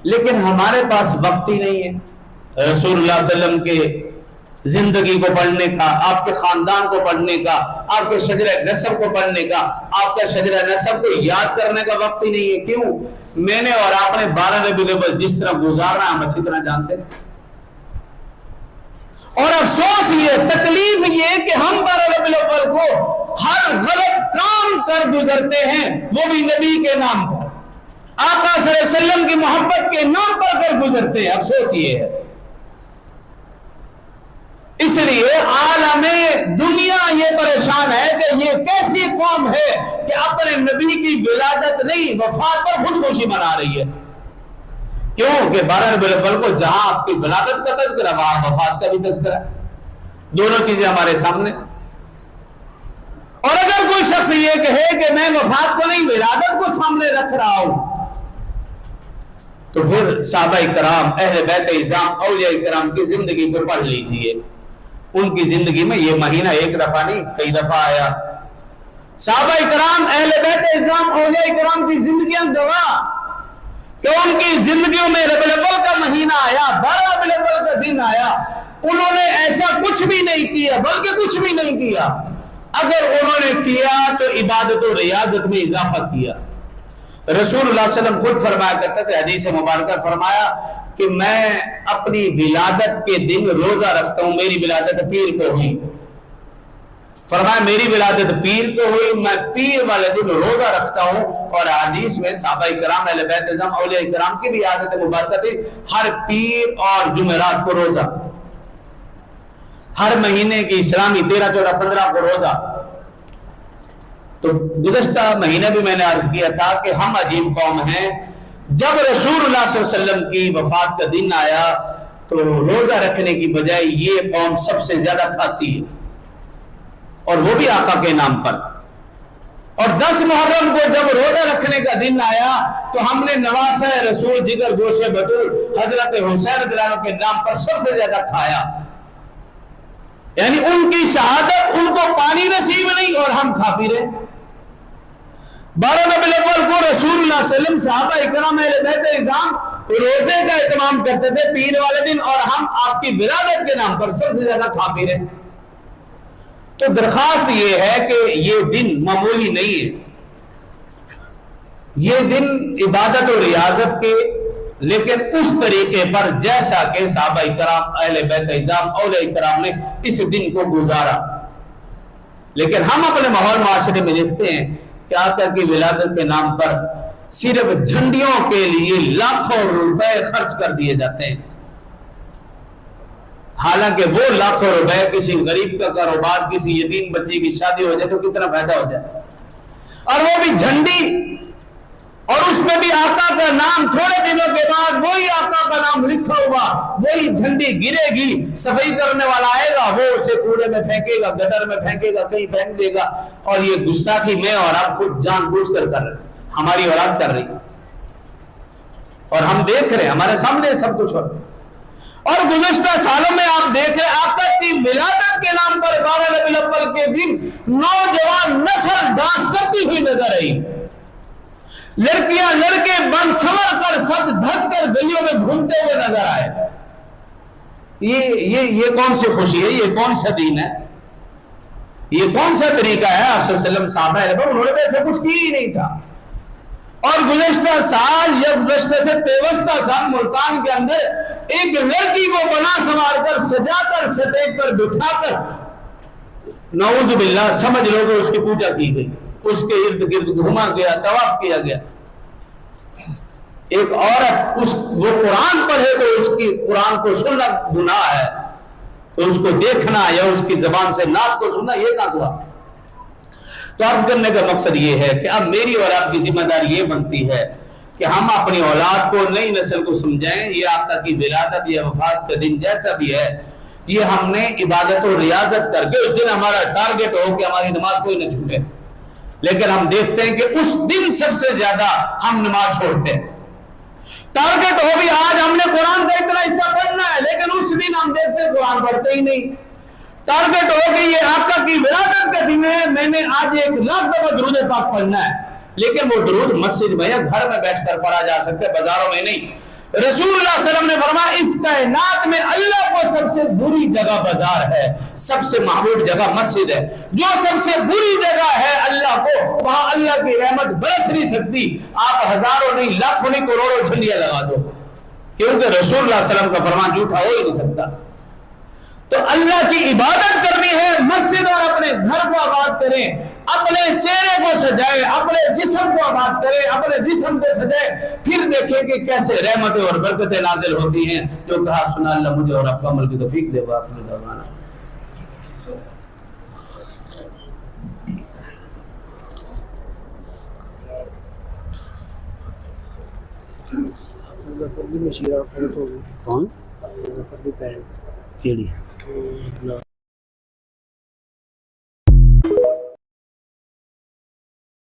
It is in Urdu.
لیکن ہمارے پاس وقت ہی نہیں ہے رسول اللہ صلی اللہ علیہ وسلم کے زندگی کو پڑھنے کا، آپ کے خاندان کو پڑھنے کا، آپ کے شجرہ نسب کو پڑھنے کا، آپ کا شجرہ نسب کو یاد کرنے کا وقت ہی نہیں ہے۔ کیوں؟ میں نے اور آپ نے 12 ربیع الاول جس طرح گزارنا ہم اچھی طرح جانتے ہیں، اور افسوس یہ، تکلیف یہ کہ ہم 12 ربیع الاول کو ہر غلط کام کر گزرتے ہیں، وہ بھی نبی کے نام پر، آقا صلی اللہ علیہ وسلم کی محبت کے نام پر کر گزرتے ہیں۔ افسوس یہ ہے، اس لیے عالم دنیا یہ پریشان ہے کہ یہ کیسی قوم ہے کہ اپنے نبی کی ولادت نہیں، وفات پر خودکشی منا رہی ہے۔ کیوں کہ 12 ربیع الاول کو جہاں آپ کی ولادت کا تذکرہ وہاں وفات کا بھی تذکرہ ہے، دونوں چیزیں ہمارے سامنے۔ اور اگر کوئی شخص یہ کہے کہ میں وفات کو نہیں ولادت کو سامنے رکھ رہا ہوں، تو پھر صحابہ کرام، اہل بیت اعظام، اولیاء کرام کی زندگی کو پڑھ لیجئے۔ ان کی زندگی میں یہ مہینہ ایک دفعہ نہیں کئی دفعہ آیا۔ صحابہ کرام، اہل بیت اعظام، اولیاء کرام کی زندگیاں گواہ کہ ان کی زندگیوں میں ربیع الاول کا مہینہ آیا، 12 ربیع الاول کا دن آیا، انہوں نے ایسا کچھ بھی نہیں کیا، بلکہ کچھ بھی نہیں کیا۔ اگر انہوں نے کیا تو عبادت و ریاضت میں اضافہ کیا۔ رسول اللہ صلی اللہ علیہ وسلم خود فرمایا کرتے تھے، حدیث مبارکہ فرمایا کہ میں اپنی ولادت کے دن روزہ رکھتا ہوں، میری ولادت پیر کو ہوئی، فرمایا میری ولادت پیر کو ہوئی، میں پیر والے دن روزہ رکھتا ہوں۔ اور حدیث میں صحابہ کرام، اہل بیت اعظام، اولیاء کرام کی بھی عادت مبارکہ تھی، ہر پیر اور جمعرات کو روزہ، ہر مہینے کی اسلامی 13، 14، 15 کو روزہ۔ تو گزشتہ مہینہ بھی میں نے عرض کیا تھا کہ ہم عجیب قوم ہیں، جب رسول اللہ صلی اللہ علیہ وسلم کی وفات کا دن آیا تو روزہ رکھنے کی بجائے یہ قوم سب سے زیادہ کھاتی ہے، اور وہ بھی آقا کے نام پر۔ اور 10 محرم کو جب روزہ رکھنے کا دن آیا تو ہم نے نواسہ رسول جگر گوشے بطور حضرت حسین رضی اللہ عنہ کے نام پر سب سے زیادہ کھایا، یعنی ان کی شہادت ان کو پانی نصیب نہیں اور ہم کھا پی رہے۔ 12 ربیع الاول کو رسول اللہ صلی اللہ علیہ وسلم، صحابہ اکرام، اہل بیت اعظام روزے کا اہتمام کرتے تھے پیر والے دن، اور ہم آپ کی ولادت کے نام پر سب سے زیادہ کھا پی رہے۔ تو درخواست یہ ہے کہ یہ دن معمولی نہیں ہے، یہ دن عبادت و ریاضت کے، لیکن اس طریقے پر جیسا کہ صحابہ کرام، اہل بیت اعظام، اولیاء کرام نے اس دن کو گزارا۔ لیکن ہم اپنے ماحول معاشرے میں دیکھتے ہیں کہ آقا کی ولادت کے نام پر صرف جھنڈیوں کے لیے لاکھوں روپے خرچ کر دیے جاتے ہیں، حالانکہ وہ لاکھوں روپے کسی غریب کا کاروبار، کسی یتیم بچی کی شادی ہو جائے تو کتنا فائدہ ہو جائے، اور وہ بھی جھنڈی، اور اس میں بھی آقا کا نام، تھوڑے دنوں کے بعد وہی آقا کا نام لکھا ہوا، وہی جھنڈی گرے گی، صفائی کرنے والا آئے گا، وہ اسے کوڑے میں پھینکے گا، گٹر میں پھینکے گا، کہیں پھینک دے گا۔ اور یہ گستاخی میں اور آپ خود جان بوجھ کر رہے ہیں، ہماری اولاد کر رہی ہے، اور ہم دیکھ رہے ہیں، ہمارے سامنے سب کچھ ہو رہا ہے۔ اور گزشتہ سالوں میں آپ دیکھ رہے ہیں آقا کی ولادت کے نام پر 12 ربیع الاول کے دن نوجوان نسل ڈانس کرتی ہوئی نظر آئی، لڑکیاں لڑکے بن سنور کر سج دھج کر گلیوں میں گھومتے ہوئے نظر آئے۔ یہ کون سی خوشی ہے؟ یہ کون سا دین ہے؟ یہ کون سا طریقہ ہے؟ آپ صلی اللہ علیہ وسلم صحابہ انہوں نے ایسا کچھ کی ہی نہیں تھا۔ اور گزشتہ سال یا گزشتہ سے پیوستہ سال ملتان کے اندر ایک لڑکی کو بنا سنوار کر، سجا کر، سٹیج پر بٹھا کر، نعوذ باللہ سمجھ لو کہ اس کی پوجا کی گئی، اس کے ارد گرد گھوما گیا، طواف کیا گیا۔ ایک عورت وہ قرآن پڑھے تو اس کی قرآن کو سننا گناہ ہے، تو اس کو دیکھنا یا اس کی زبان سے نعت کو سننا یہ کہاں سے ہوا؟ تو عرض کرنے کا مقصد یہ ہے کہ اب میری اور آپ کی ذمہ داری یہ بنتی ہے کہ ہم اپنی اولاد کو، نئی نسل کو سمجھائیں، یہ آقا کی ولادت یا وفات کا دن جیسا بھی ہے، یہ ہم نے عبادت و ریاضت کر کے، اس دن ہمارا ٹارگٹ ہو کہ ہماری نماز کوئی نہ چھوٹے، لیکن ہم دیکھتے ہیں کہ اس دن سب سے زیادہ ہم نماز چھوڑتے ہیں۔ ٹارگٹ ہو بھی آج ہم نے قرآن کا اتنا حصہ پڑھنا ہے، لیکن اس دن ہم دیکھتے ہیں قرآن پڑھتے ہی نہیں۔ ٹارگٹ ہو کہ یہ آقا کی ولادت کا دن ہے، میں نے آج 1,00,000 دفعہ درود پاک پڑھنا ہے، لیکن وہ درود مسجد میں یا گھر میں بیٹھ کر پڑھا جا سکتا ہے، بازاروں میں نہیں۔ رسول اللہ صلی اللہ علیہ وسلم نے فرمایا اس کائنات میں اللہ کو سب سے بری جگہ بازار ہے، سب سے محبوب جگہ مسجد ہے۔ جو سب سے بری جگہ ہے اللہ کو، وہاں اللہ کی رحمت برس نہیں سکتی، آپ ہزاروں نہیں لاکھوں نہیں کروڑوں جھنڈیاں لگا دو، کیونکہ رسول اللہ صلی اللہ علیہ وسلم کا فرمان جھوٹا ہو ہی نہیں سکتا۔ تو اللہ کی عبادت کرنی ہے، مسجد اور اپنے گھر کو آباد کریں، اپنے چہرے کو سجائے، اپنے جسم کو آباد کریں، اپنے جسم کو سجائے، پھر دیکھیں کہ کیسے رحمتیں اور برکتیں نازل ہوتی ہیں۔ جو کہا سنا اللہ مجھے اور آپ کو عمل کی توفیق دے، وآخر دعوانا۔ ظفر دی مشیرہ فوت ہو گئی۔ کون ظفر دی پہن کیڑی نہ